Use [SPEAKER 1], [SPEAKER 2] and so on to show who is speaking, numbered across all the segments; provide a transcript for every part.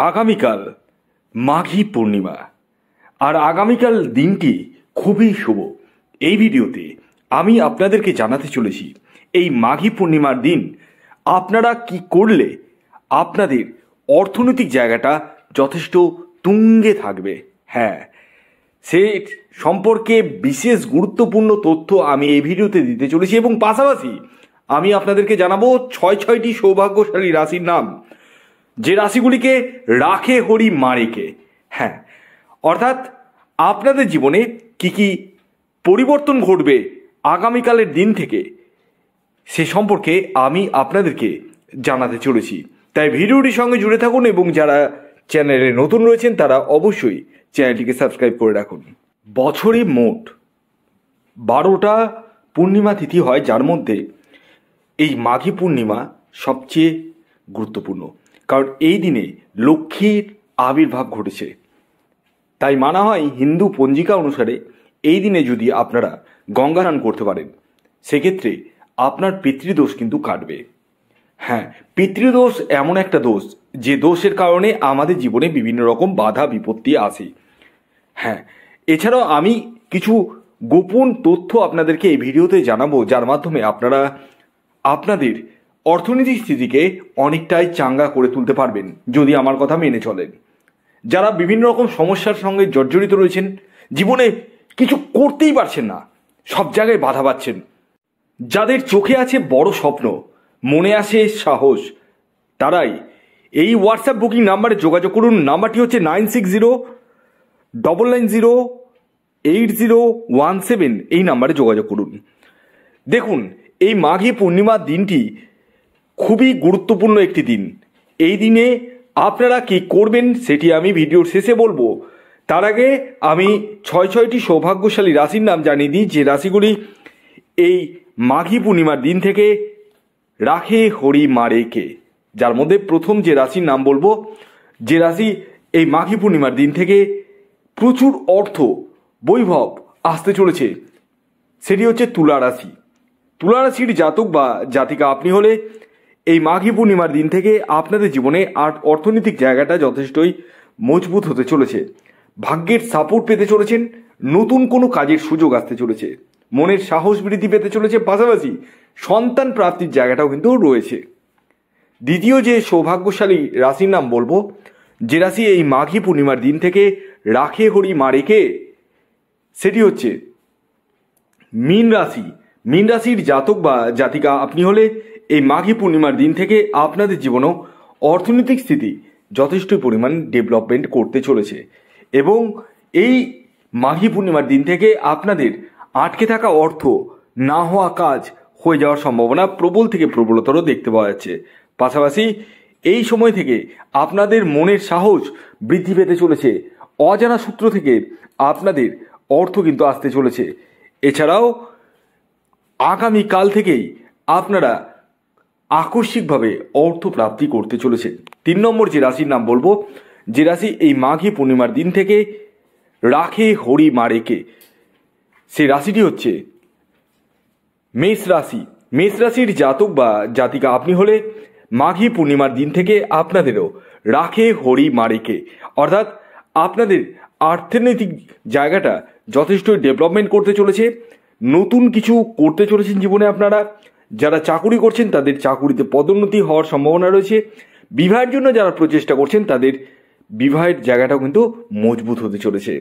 [SPEAKER 1] আগামীকাল মাঘী পূর্ণিমা, আর আগামীকাল দিনটি খুবই শুভ। এই ভিডিওতে আমি আপনাদেরকে জানাতে চলেছি এই মাঘী পূর্ণিমার দিন আপনারা কি করলে আপনাদের অর্থনৈতিক জায়গাটা যথেষ্ট তুঙ্গে থাকবে। হ্যাঁ, সে সম্পর্কে বিশেষ গুরুত্বপূর্ণ তথ্য আমি এই ভিডিওতে দিতে চলেছি এবং পাশাপাশি আমি আপনাদেরকে জানাবো ছয়টি সৌভাগ্যশালী রাশির নাম, যে রাশিগুলিকে রাখে হরি মারেকে। হ্যাঁ, অর্থাৎ আপনাদের জীবনে কি কি পরিবর্তন ঘটবে আগামীকালের দিন থেকে সে সম্পর্কে আমি আপনাদেরকে জানাতে চলেছি। তাই ভিডিওটির সঙ্গে জুড়ে থাকুন এবং যারা চ্যানেলে নতুন রয়েছেন তারা অবশ্যই চ্যানেলটিকে সাবস্ক্রাইব করে রাখুন। বছরে মোট 12টা পূর্ণিমা তিথি হয়, যার মধ্যে এই মাঘী পূর্ণিমা সবচেয়ে গুরুত্বপূর্ণ, কারণ এই দিনে লক্ষ্মীর আবির্ভাব ঘটেছে। তাই মানা হয় হিন্দু পঞ্জিকা অনুসারে এই দিনে যদি আপনারা গঙ্গা স্নান করতে পারেন সেক্ষেত্রে আপনার পিতৃদোষ কিন্তু কাটবে। হ্যাঁ, পিতৃদোষ এমন একটা দোষ যে দোষের কারণে আমাদের জীবনে বিভিন্ন রকম বাধা বিপত্তি আসে। হ্যাঁ, এছাড়াও আমি কিছু গোপন তথ্য আপনাদেরকে এই ভিডিওতে জানাবো, যার মাধ্যমে আপনারা আপনাদের অর্থনৈতিক স্থিতিকে অনেকটাই চাঙ্গা করে তুলতে পারবেন যদি আমার কথা মেনে চলেন। যারা বিভিন্ন রকম সমস্যার সঙ্গে জর্জরিত রয়েছেন, জীবনে কিছু করতেই পারছেন না, সব জায়গায় বাধা পাচ্ছেন, যাদের চোখে আছে বড় স্বপ্ন, মনে আসে সাহস, তারাই এই হোয়াটসঅ্যাপ বুকিং নাম্বারে যোগাযোগ করুন। নাম্বারটি হচ্ছে 9609908017। এই নাম্বারে যোগাযোগ করুন। দেখুন, এই মাঘী পূর্ণিমার দিনটি খুবই গুরুত্বপূর্ণ একটি দিন। এই দিনে আপনারা কি করবেন সেটি আমি ভিডিওর শেষে বলবো। তার আগে আমি ছয়টি সৌভাগ্যশালী রাশির নাম জানিয়ে দিই, যে রাশিগুলি এই মাঘী পূর্ণিমার দিন থেকে রাখে হরি মারেকে। যার মধ্যে প্রথম যে রাশির নাম বলবো, যে রাশি এই মাঘী পূর্ণিমার দিন থেকে প্রচুর অর্থ বৈভব আসতে চলেছে, সেটি হচ্ছে তুলা রাশি। তুলা রাশির জাতক বা জাতিকা আপনি হলে এই মাঘী পূর্ণিমার দিন থেকে আপনাদের জীবনে অর্থনৈতিক জায়গাটা যথেষ্টই মজবুত হতে চলেছে। ভাগ্যের সাপোর্ট পেতে চলেছেন, নতুন কোনো কাজের সুযোগ আসতে চলেছে, মনের সাহস বৃদ্ধি পেতে চলেছে, পাশাপাশি সন্তান প্রাপ্তির জায়গাটাও কিন্তু রয়েছে। দ্বিতীয় যে সৌভাগ্যশালী রাশির নাম বলবো, যে রাশি এই মাঘী পূর্ণিমার দিন থেকে রাখে হরি মারেকে, সেটি হচ্ছে মীন রাশি। মীন রাশির জাতক বা জাতিকা আপনি হলে এই মাঘী পূর্ণিমার দিন থেকে আপনাদের জীবনেও অর্থনৈতিক স্থিতি যথেষ্ট পরিমাণ ডেভেলপমেন্ট করতে চলেছে এবং এই মাঘী পূর্ণিমার দিন থেকে আপনাদের আটকে থাকা অর্থ, না হওয়া কাজ হয়ে যাওয়ার সম্ভাবনা প্রবল থেকে প্রবলতর দেখতে পাওয়া যাচ্ছে। পাশাপাশি এই সময় থেকে আপনাদের মনের সাহস বৃদ্ধি পেতে চলেছে, অজানা সূত্র থেকে আপনাদের অর্থ কিন্তু আসতে চলেছে। এছাড়াও আগামীকাল থেকেই আপনারা আকস্মিকভাবে অর্থ প্রাপ্তি করতে চলেছেন। 3 নম্বর যে রাশির নাম বলবো, যে রাশি এই মাঘী পূর্ণিমার দিন থেকে রাখে হরি মারেকে, সেই রাশিটি হচ্ছে মেষ রাশি। মেষ রাশির জাতক বা জাতিকা আপনি হলে মাঘী পূর্ণিমার দিন থেকে আপনাদেরও রাখে হরি মারেকে, অর্থাৎ আপনাদের অর্থনৈতিক জায়গাটা যথেষ্ট ডেভেলপমেন্ট করতে চলেছে, নতুন কিছু করতে চলেছেন জীবনে। আপনারা যারা চাকুরি করছেন তাদের চাকুরিতে পদোন্নতি হওয়ার সম্ভাবনা রয়েছে। বিবাহের জন্য যারা প্রচেষ্টা করছেন তাদের বিবাহের জায়গাটাও কিন্তু মজবুত হতে চলেছে।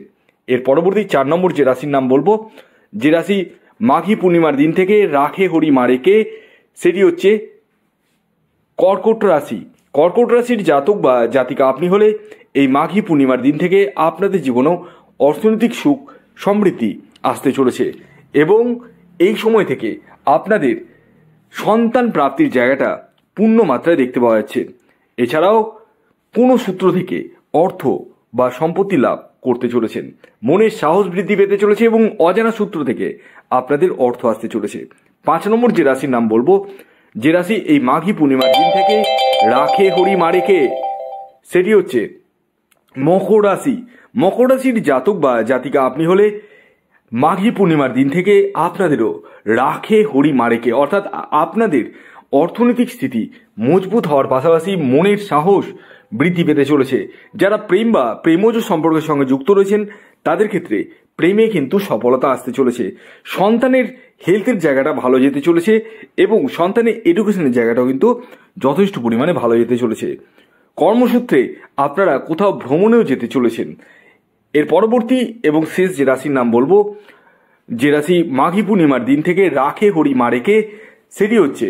[SPEAKER 1] এর পরবর্তী 4 নম্বর যে রাশির নাম বলবো, যে রাশি মাঘী পূর্ণিমার দিন থেকে রাখে হরি মারেকে, সেটি হচ্ছে কর্কট রাশি। কর্কট রাশির জাতক বা জাতিকা আপনি হলে এই মাঘী পূর্ণিমার দিন থেকে আপনাদের জীবনেও অর্থনৈতিক সুখ সমৃদ্ধি আসতে চলেছে এবং এই সময় থেকে আপনাদের সন্তান প্রাপ্তির জায়গাটা পূর্ণ মাত্রায় দেখতে পাওয়া যাচ্ছে। এছাড়াও কোনো সূত্র থেকে অর্থ বা সম্পত্তি লাভ করতে চলেছেন, মনের সাহস বৃদ্ধি পেতে চলেছে এবং অজানা সূত্র থেকে আপনাদের অর্থ আসতে চলেছে। 5 নম্বর যে রাশির নাম বলবো, যে রাশি এই মাঘী পূর্ণিমার দিন থেকে রাখে হরি মারেকে, সেটি হচ্ছে মকর রাশি। মকর রাশির জাতক বা জাতিকা আপনি হলে মাঘী পূর্ণিমার দিন থেকে আপনাদেরও রাখে হরি মারেকে, অর্থাৎ আপনাদের অর্থনৈতিক স্থিতি মজবুত হওয়ার পাশাপাশি মনের সাহস বৃদ্ধি পেতে চলেছে। যারা প্রেম বা প্রেমজ সম্পর্কের সঙ্গে যুক্ত রয়েছেন তাদের ক্ষেত্রে প্রেমে কিন্তু সফলতা আসতে চলেছে। সন্তানের হেলথের জায়গাটা ভালো যেতে চলেছে এবং সন্তানের এডুকেশনের জায়গাটাও কিন্তু যথেষ্ট পরিমাণে ভালো যেতে চলেছে। কর্মসূত্রে আপনারা কোথাও ভ্রমণেও যেতে চলেছেন। এর পরবর্তী এবং শেষ যে রাশির নাম বলবো, যে রাশি মাঘী পূর্ণিমার দিন থেকে রাখে হরি মারেকে, সেটি হচ্ছে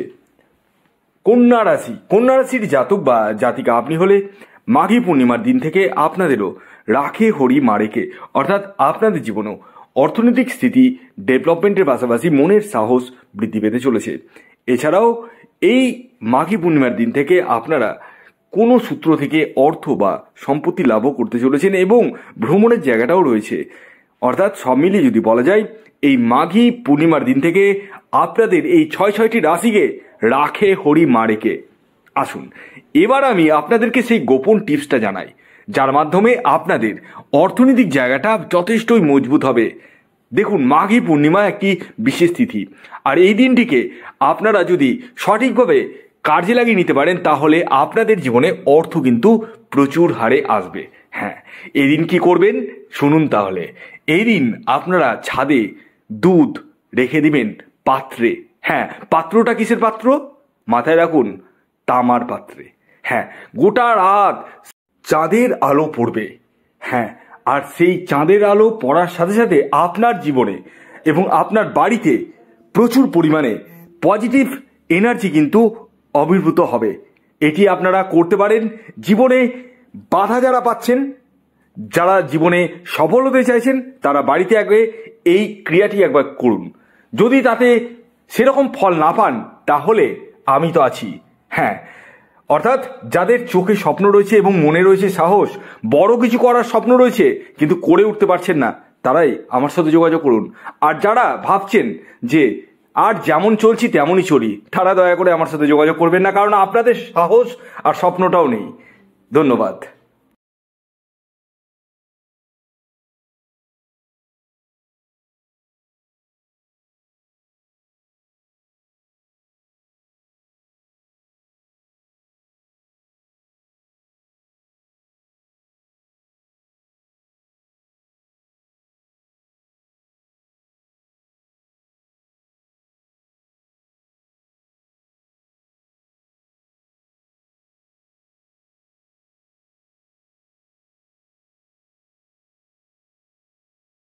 [SPEAKER 1] কন্যা রাশি। কন্যা রাশির জাতক বা জাতিকা আপনি হলে মাঘী পূর্ণিমার দিন থেকে আপনাদেরও রাখে হরি মারেকে, অর্থাৎ আপনাদের জীবনেও অর্থনৈতিক স্থিতি ডেভেলপমেন্টের পাশাপাশি মনের সাহস বৃদ্ধি পেতে চলেছে। এছাড়াও এই মাঘী পূর্ণিমার দিন থেকে আপনারা কোনো সূত্র থেকে অর্থ বা সম্পত্তি লাভও করতে চলেছেন এবং ভ্রমণের জায়গাটাও রয়েছে। অর্থাৎ সব মিলিয়ে যদি বলা যায়, এই মাঘী পূর্ণিমার দিন থেকে আপনাদের এই 6টি রাশিকে রাখে হরি মারেকে। আসুন এবার আমি আপনাদেরকে সেই গোপন টিপসটা জানাই, যার মাধ্যমে আপনাদের অর্থনৈতিক জায়গাটা যথেষ্টই মজবুত হবে। দেখুন, মাঘী পূর্ণিমা একটি বিশেষ তিথি, আর এই দিনটিকে আপনারা যদি সঠিকভাবে কাজে লাগিয়ে নিতে পারেন তাহলে আপনাদের জীবনে অর্থ কিন্তু প্রচুর হারে আসবে। হ্যাঁ, এই দিন কি করবেন শুনুন তাহলে। এই দিন আপনারা ছাদে দুধ রেখে দিবেন পাত্রে। হ্যাঁ, পাত্রটা কিসের পাত্র? মাথায় রাখুন, তামার পাত্রে। হ্যাঁ, গোটা রাত চাঁদের আলো পড়বে। হ্যাঁ, আর সেই চাঁদের আলো পড়ার সাথে সাথে আপনার জীবনে এবং আপনার বাড়িতে প্রচুর পরিমাণে পজিটিভ এনার্জি কিন্তু আবির্ভূত হবে। এটি আপনারা করতে পারেন। জীবনে বাধা যারা পাচ্ছেন, যারা জীবনে সফল হতে চাইছেন, তারা বাড়িতে আগে এই ক্রিয়াটি একবার করুন। যদি তাতে সেরকম ফল না পান তাহলে আমি তো আছি। হ্যাঁ, অর্থাৎ যাদের চোখে স্বপ্ন রয়েছে এবং মনে রয়েছে সাহস, বড় কিছু করার স্বপ্ন রয়েছে কিন্তু করে উঠতে পারছেন না, তারাই আমার সাথে যোগাযোগ করুন। আর যারা ভাবছেন যে আর যেমন চলছি তেমনই চলি, তারা দয়া করে আমার সাথে যোগাযোগ করবেন না, কারণ আপনাদের সাহস আর স্বপ্নটাও নেই। ধন্যবাদ।